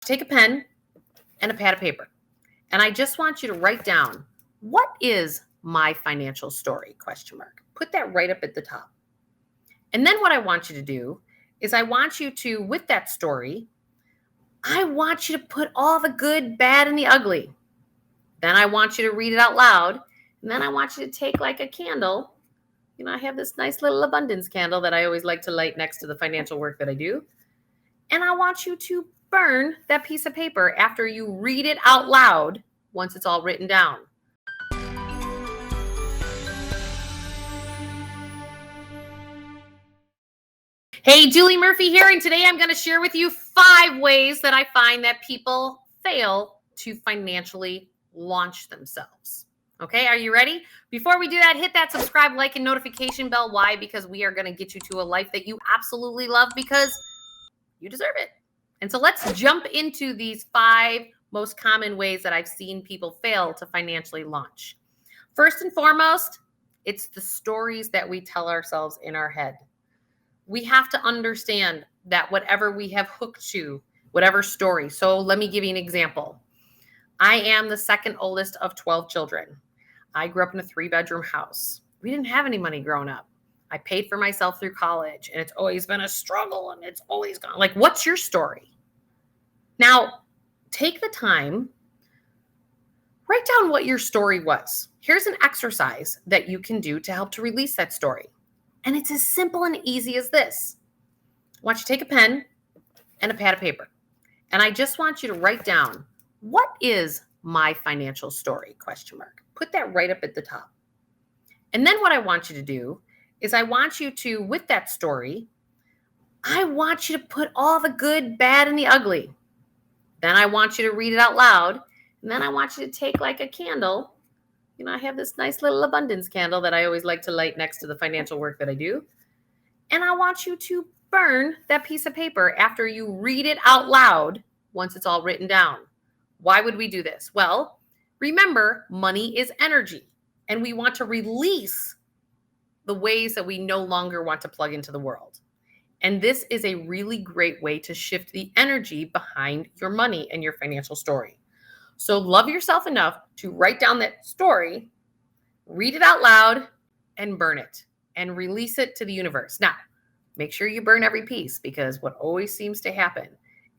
Take a pen and a pad of paper. And I just want you to write down, what is my financial story? ? Put that right up at the top. And then what I want you to do is I want you to, with that story, I want you to put all the good, bad, and the ugly. Then I want you to read it out loud. And then I want you to take like a candle. You know, I have this nice little abundance candle that I always like to light next to the financial work that I do. And I want you to burn that piece of paper after you read it out loud once it's all written down. Hey, Julie Murphy here, and today I'm going to share with you 5 ways that I find that people fail to financially launch themselves. Okay, are you ready? Before we do that, hit that subscribe, like, and notification bell. Why? Because we are going to get you to a life that you absolutely love because you deserve it. And so let's jump into these 5 most common ways that I've seen people fail to financially launch. First and foremost, it's the stories that we tell ourselves in our head. We have to understand that whatever we have hooked to, whatever story. So let me give you an example. I am the second oldest of 12 children. I grew up in a 3-bedroom house. We didn't have any money growing up. I paid for myself through college, and it's always been a struggle, and it's always gone. Like, what's your story? Now, take the time, write down what your story was. Here's an exercise that you can do to help to release that story. And it's as simple and easy as this. I want you to take a pen and a pad of paper. And I just want you to write down, what is my financial story? ? Put that right up at the top. And then what I want you to do is I want you to, with that story, I want you to put all the good, bad, and the ugly. Then I want you to read it out loud. And then I want you to take like a candle. You know, I have this nice little abundance candle that I always like to light next to the financial work that I do. And I want you to burn that piece of paper after you read it out loud once it's all written down. Why would we do this? Well, remember, money is energy, and we want to release the ways that we no longer want to plug into the world. And this is a really great way to shift the energy behind your money and your financial story. So love yourself enough to write down that story, read it out loud, and burn it and release it to the universe. Now, make sure you burn every piece, because what always seems to happen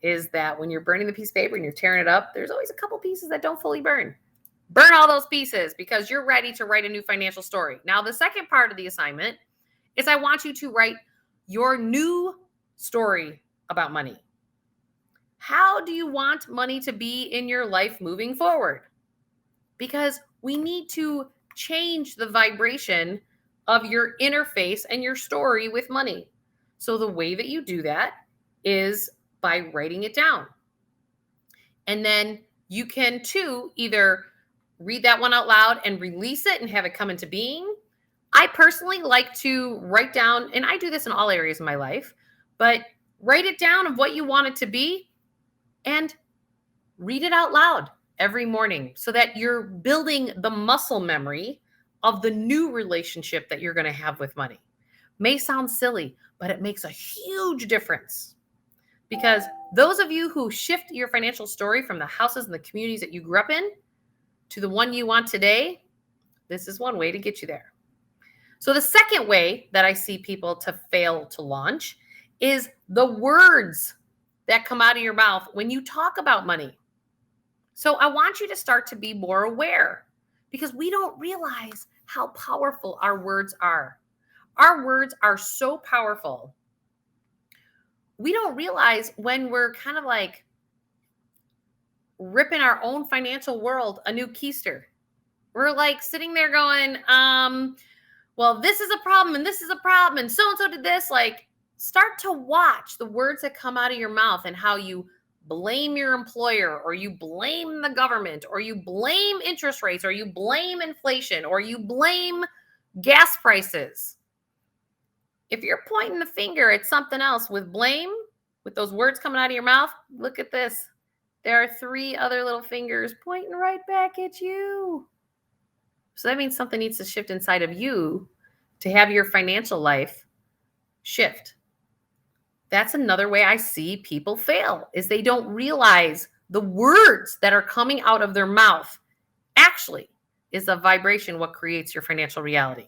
is that when you're burning the piece of paper and you're tearing it up, there's always a couple pieces that don't fully burn. Burn all those pieces because you're ready to write a new financial story. Now, the second part of the assignment is I want you to write your new story about money. How do you want money to be in your life moving forward? Because we need to change the vibration of your interface and your story with money. So the way that you do that is by writing it down. And then you can too either read that one out loud and release it and have it come into being. I personally like to write down, and I do this in all areas of my life, but write it down of what you want it to be and read it out loud every morning so that you're building the muscle memory of the new relationship that you're going to have with money. May sound silly, but it makes a huge difference, because those of you who shift your financial story from the houses and the communities that you grew up in to the one you want today, this is one way to get you there. So the second way that I see people to fail to launch is the words that come out of your mouth when you talk about money. So I want you to start to be more aware, because we don't realize how powerful our words are. Our words are so powerful. We don't realize when we're kind of like ripping our own financial world a new keister. We're like sitting there going, well, this is a problem and this is a problem and so did this. Like, start to watch the words that come out of your mouth and how you blame your employer, or you blame the government, or you blame interest rates, or you blame inflation, or you blame gas prices. If you're pointing the finger at something else with blame, with those words coming out of your mouth, look at this. There are 3 other little fingers pointing right back at you. So that means something needs to shift inside of you to have your financial life shift That's another way I see people fail is they don't realize the words that are coming out of their mouth actually is a vibration what creates your financial reality.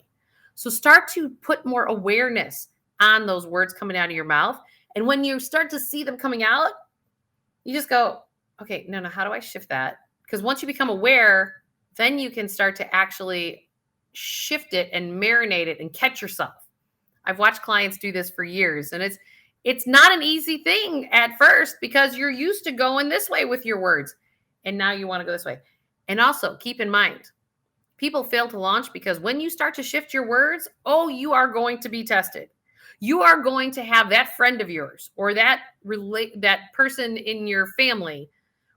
So start to put more awareness on those words coming out of your mouth. And when you start to see them coming out, you just go, okay, no, how do I shift that? Because once you become aware, then you can start to actually shift it and marinate it and catch yourself. I've watched clients do this for years, and it's not an easy thing at first because you're used to going this way with your words, and now you want to go this way. And also keep in mind, people fail to launch because when you start to shift your words, oh, you are going to be tested. You are going to have that friend of yours or that person in your family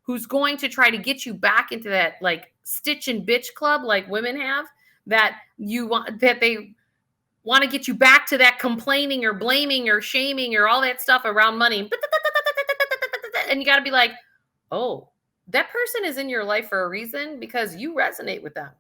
who's going to try to get you back into that like stitch and bitch club like women have, that they want to get you back to that complaining or blaming or shaming or all that stuff around money. And you got to be like, oh, that person is in your life for a reason because you resonate with them.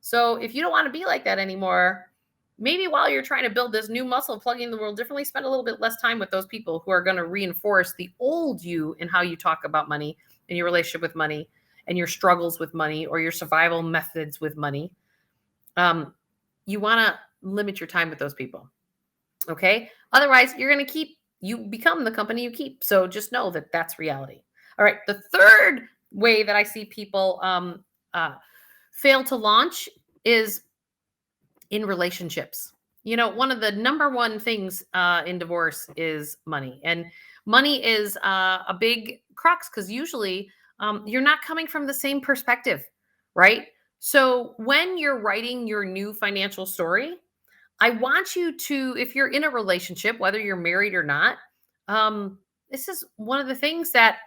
So if you don't want to be like that anymore, maybe while you're trying to build this new muscle, plugging the world differently, spend a little bit less time with those people who are going to reinforce the old you and how you talk about money and your relationship with money and your struggles with money or your survival methods with money. You want to limit your time with those people. Okay. Otherwise, you become the company you keep. So just know that that's reality. All right. The third way that I see people fail to launch is in relationships. You know, one of the number one things in divorce is money. And money is a big crux because usually you're not coming from the same perspective, right? So when you're writing your new financial story, I want you to, if you're in a relationship, whether you're married or not, this is one of the things that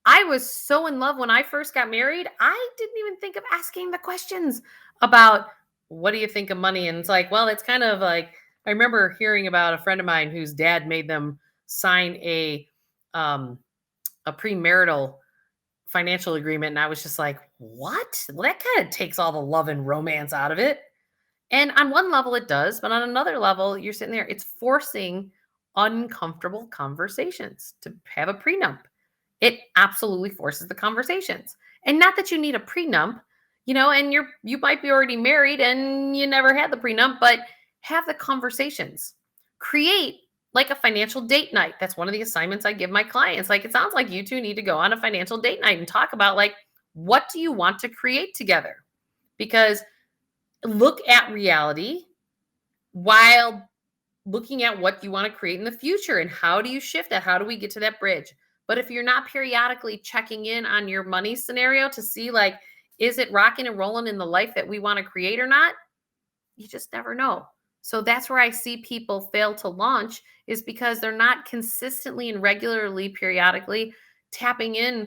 I was so in love when I first got married. I didn't even think of asking the questions about what do you think of money? And it's like, well, it's kind of like, I remember hearing about a friend of mine whose dad made them sign a premarital financial agreement. And I was just like, what? Well, that kind of takes all the love and romance out of it. And on one level it does, but on another level, you're sitting there, it's forcing uncomfortable conversations to have a prenup. It absolutely forces the conversations. And not that you need a prenup, and you might be already married and you never had the prenup, but have the conversations. Create like a financial date night. That's one of the assignments I give my clients. Like, it sounds like you two need to go on a financial date night and talk about like, what do you want to create together? Because look at reality while looking at what you want to create in the future and how do you shift that? How do we get to that bridge? But if you're not periodically checking in on your money scenario to see like, is it rocking and rolling in the life that we want to create or not? You just never know. So that's where I see people fail to launch, is because they're not consistently and regularly, periodically tapping in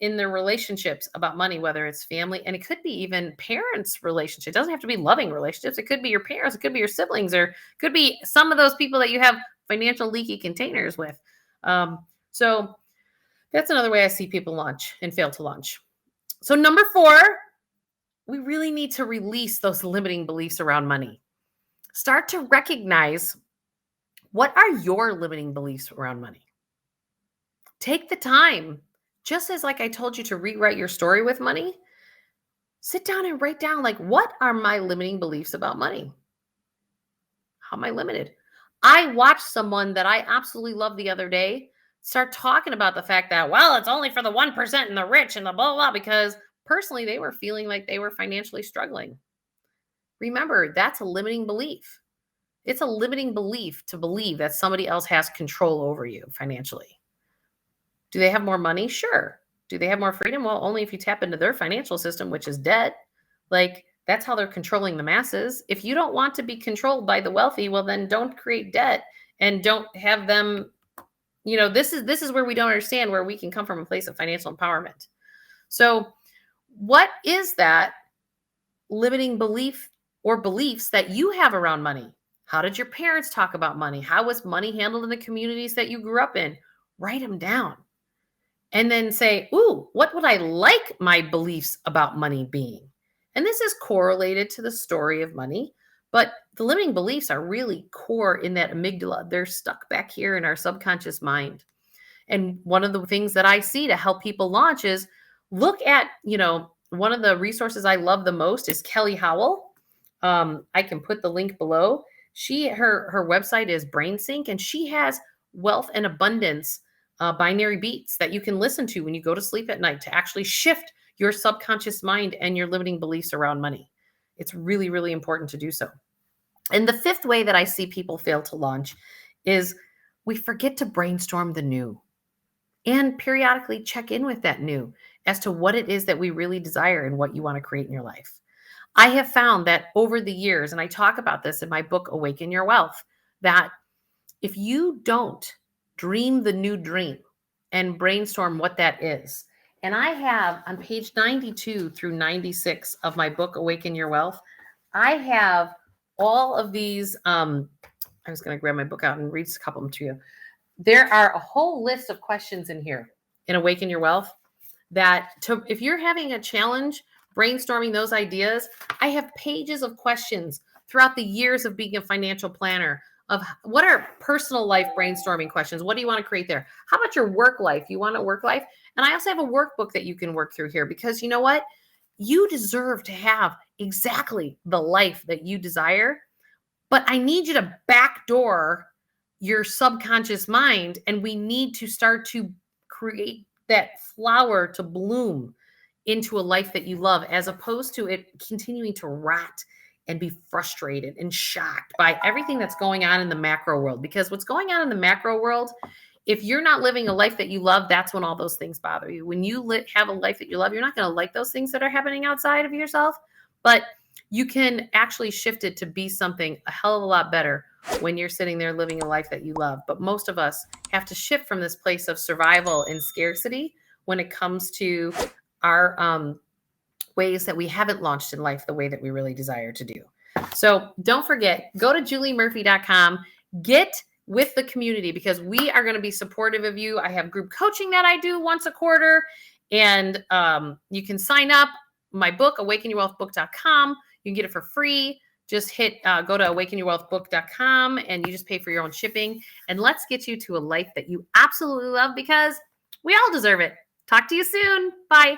in their relationships about money, whether it's family, and it could be even parents' relationship. It doesn't have to be loving relationships. It could be your parents, it could be your siblings, or it could be some of those people that you have financial leaky containers with. So that's another way I see people launch and fail to launch. So number 4, we really need to release those limiting beliefs around money. Start to recognize, what are your limiting beliefs around money? Take the time, just as like I told you to rewrite your story with money, sit down and write down, like, what are my limiting beliefs about money? How am I limited? I watched someone that I absolutely loved the other day start talking about the fact that, well, it's only for the 1% and the rich and the blah, blah, because personally they were feeling like they were financially struggling. Remember, that's a limiting belief. It's a limiting belief to believe that somebody else has control over you financially. Do they have more money? Sure. Do they have more freedom? Well, only if you tap into their financial system, which is debt. Like, that's how they're controlling the masses. If you don't want to be controlled by the wealthy, well, then don't create debt and don't have them. This is where we don't understand where we can come from a place of financial empowerment. So what is that limiting belief or beliefs that you have around money? How did your parents talk about money? How was money handled in the communities that you grew up in? Write them down. And then say, ooh, what would I like my beliefs about money being? And this is correlated to the story of money, But the limiting beliefs are really core in that amygdala. They're stuck back here in our subconscious mind. And one of the things that I see to help people launch is look at, one of the resources I love the most is Kelly Howell. I can put the link below. Her website is BrainSync, and she has wealth and abundance binary beats that you can listen to when you go to sleep at night to actually shift your subconscious mind and your limiting beliefs around money. It's really, really important to do so. And the fifth way that I see people fail to launch is we forget to brainstorm the new and periodically check in with that new as to what it is that we really desire and what you want to create in your life. I have found that over the years, and I talk about this in my book, Awaken Your Wealth, that if you don't dream the new dream and brainstorm what that is, and I have on page 92 through 96 of my book, Awaken Your Wealth, I have all of these. I was going to grab my book out and read a couple of them to you. There are a whole list of questions in here in Awaken Your Wealth that if you're having a challenge brainstorming those ideas, I have pages of questions throughout the years of being a financial planner of what are personal life brainstorming questions. What do you want to create there? How about your work life? You want a work life? And I also have a workbook that you can work through here because you know what? You deserve to have exactly the life that you desire, but I need you to backdoor your subconscious mind, and we need to start to create that flower to bloom into a life that you love, as opposed to it continuing to rot and be frustrated and shocked by everything that's going on in the macro world. Because what's going on in the macro world, if you're not living a life that you love, that's when all those things bother you. When you have a life that you love, you're not going to like those things that are happening outside of yourself, but you can actually shift it to be something a hell of a lot better when you're sitting there living a life that you love. But most of us have to shift from this place of survival and scarcity when it comes to our ways that we haven't launched in life the way that we really desire to do. So don't forget, go to juliemurphy.com, get with the community because we are going to be supportive of you. I have group coaching that I do once a quarter, and you can sign up. My book, awakenyourwealthbook.com. You can get it for free. Just go to awakenyourwealthbook.com and you just pay for your own shipping. And let's get you to a life that you absolutely love because we all deserve it. Talk to you soon. Bye.